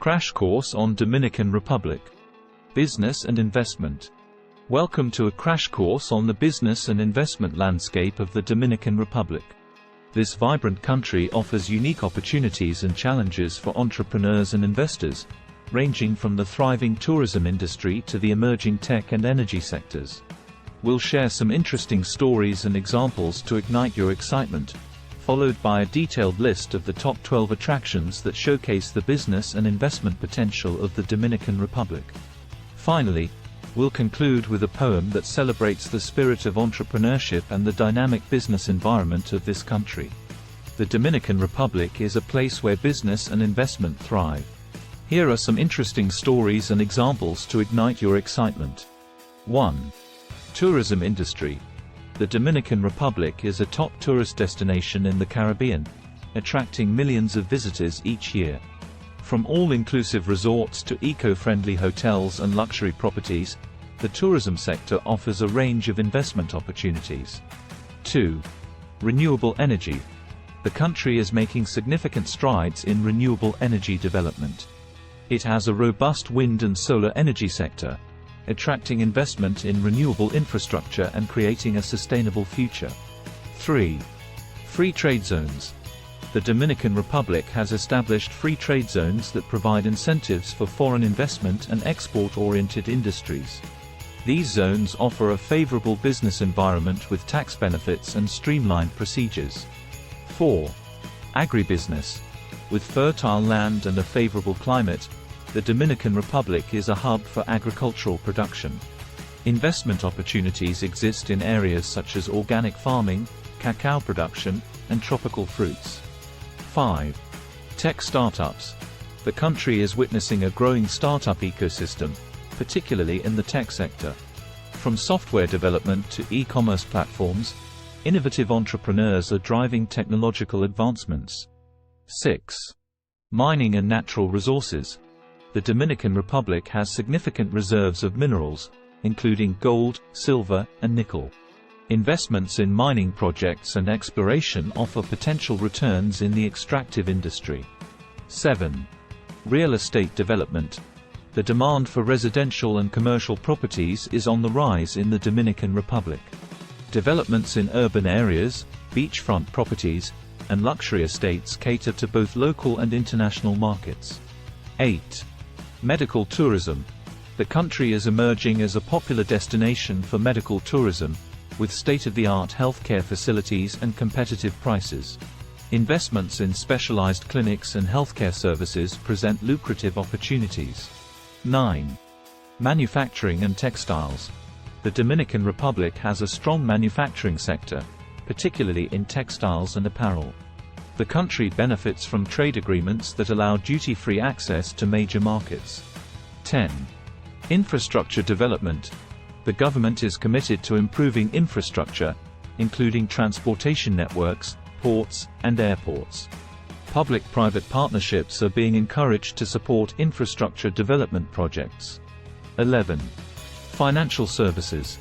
Crash course on Dominican Republic. Business and investment. Welcome to a crash course on the business and investment landscape of the Dominican Republic. This vibrant country offers unique opportunities and challenges for entrepreneurs and investors, ranging from the thriving tourism industry to the emerging tech and energy sectors. We'll share some interesting stories and examples to ignite your excitement, followed by a detailed list of the top 12 attractions that showcase the business and investment potential of the Dominican Republic. Finally, we'll conclude with a poem that celebrates the spirit of entrepreneurship and the dynamic business environment of this country. The Dominican Republic is a place where business and investment thrive. Here are some interesting stories and examples to ignite your excitement. 1. Tourism industry. The Dominican Republic is a top tourist destination in the Caribbean, attracting millions of visitors each year. From all-inclusive resorts to eco-friendly hotels and luxury properties, the tourism sector offers a range of investment opportunities. 2. Renewable energy. The country is making significant strides in renewable energy development. It has a robust wind and solar energy sector, attracting investment in renewable infrastructure and creating a sustainable future. 3. Free trade zones. The Dominican Republic has established free trade zones that provide incentives for foreign investment and export-oriented industries. These zones offer a favorable business environment with tax benefits and streamlined procedures. 4. Agribusiness. With fertile land and a favorable climate, the Dominican Republic is a hub for agricultural production. Investment opportunities exist in areas such as organic farming, cacao production, and tropical fruits. 5. Tech startups. The country is witnessing a growing startup ecosystem, particularly in the tech sector. From software development to e-commerce platforms, innovative entrepreneurs are driving technological advancements. 6. Mining and natural resources. The Dominican Republic has significant reserves of minerals, including gold, silver, and nickel. Investments in mining projects and exploration offer potential returns in the extractive industry. 7. Real estate development. The demand for residential and commercial properties is on the rise in the Dominican Republic. Developments in urban areas, beachfront properties, and luxury estates cater to both local and international markets. 8. Medical tourism. The country is emerging as a popular destination for medical tourism, with state-of-the-art healthcare facilities and competitive prices. Investments in specialized clinics and healthcare services present lucrative opportunities. 9. Manufacturing and textiles. The Dominican Republic has a strong manufacturing sector, particularly in textiles and apparel. The country benefits from trade agreements that allow duty-free access to major markets. 10. Infrastructure development. The government is committed to improving infrastructure, including transportation networks, ports, and airports. Public-private partnerships are being encouraged to support infrastructure development projects. 11. Financial services.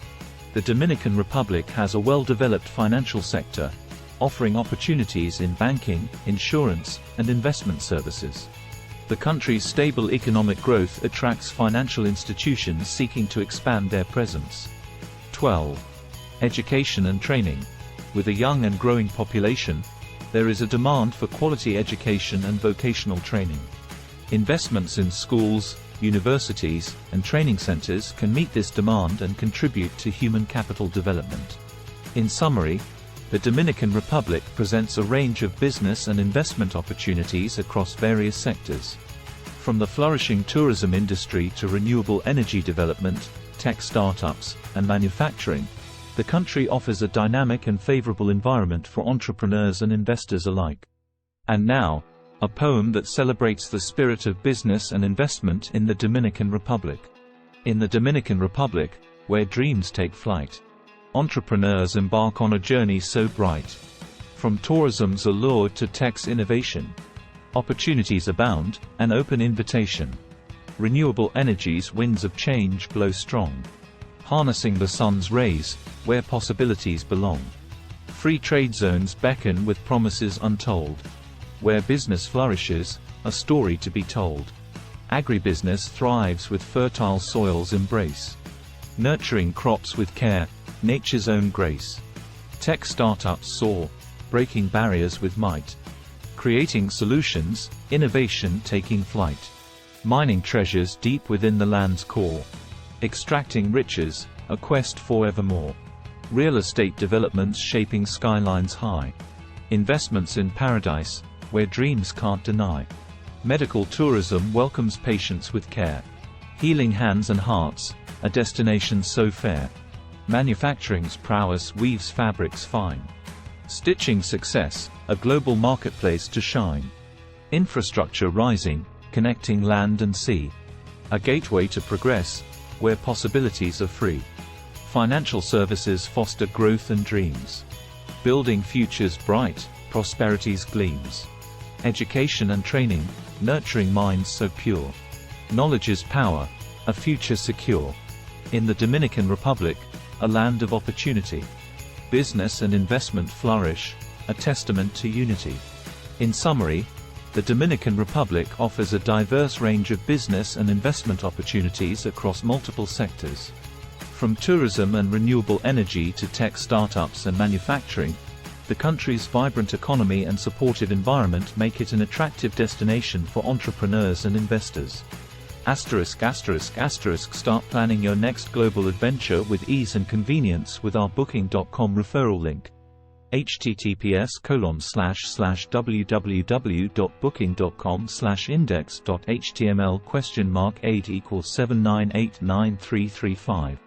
The Dominican Republic has a well-developed financial sector, offering opportunities in banking, insurance, and investment services. The country's stable economic growth attracts financial institutions seeking to expand their presence. 12. Education and training. With a young and growing population, there is a demand for quality education and vocational training. Investments in schools, universities, and training centers can meet this demand and contribute to human capital development. In summary, the Dominican Republic presents a range of business and investment opportunities across various sectors. From the flourishing tourism industry to renewable energy development, tech startups, and manufacturing, the country offers a dynamic and favorable environment for entrepreneurs and investors alike. And now, a poem that celebrates the spirit of business and investment in the Dominican Republic. In the Dominican Republic, where dreams take flight, entrepreneurs embark on a journey so bright. From tourism's allure to tech's innovation, opportunities abound, an open invitation. Renewable energies winds of change blow strong. Harnessing the sun's rays, where possibilities belong. Free trade zones beckon with promises untold. Where business flourishes, a story to be told. Agribusiness thrives with fertile soils embrace. Nurturing crops with care, nature's own grace. Tech startups soar, breaking barriers with might. Creating solutions, innovation taking flight. Mining treasures deep within the land's core. Extracting riches, a quest forevermore. Real estate developments shaping skylines high. Investments in paradise, where dreams can't deny. Medical tourism welcomes patients with care. Healing hands and hearts, a destination so fair. Manufacturing's prowess weaves fabrics fine. Stitching success, a global marketplace to shine. Infrastructure rising, connecting land and sea. A gateway to progress, where possibilities are free. Financial services foster growth and dreams. Building futures bright, prosperity's gleams. Education and training, nurturing minds so pure. Knowledge is power, a future secure. In the Dominican Republic, a land of opportunity. Business and investment flourish, a testament to unity. In summary, the Dominican Republic offers a diverse range of business and investment opportunities across multiple sectors. From tourism and renewable energy to tech startups and manufacturing, the country's vibrant economy and supportive environment make it an attractive destination for entrepreneurs and investors. Start planning your next global adventure with ease and convenience with our Booking.com referral link. https://www.booking.com/index.html?8=7989335.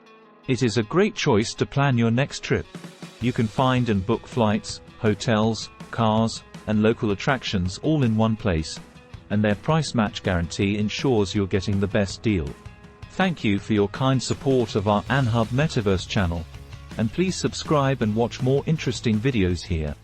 It is a great choice to plan your next trip. You can find and book flights, hotels, cars, and local attractions all in one place, and their price match guarantee ensures you're getting the best deal. Thank you for your kind support of our AnHub Metaverse channel, and please subscribe and watch more interesting videos here.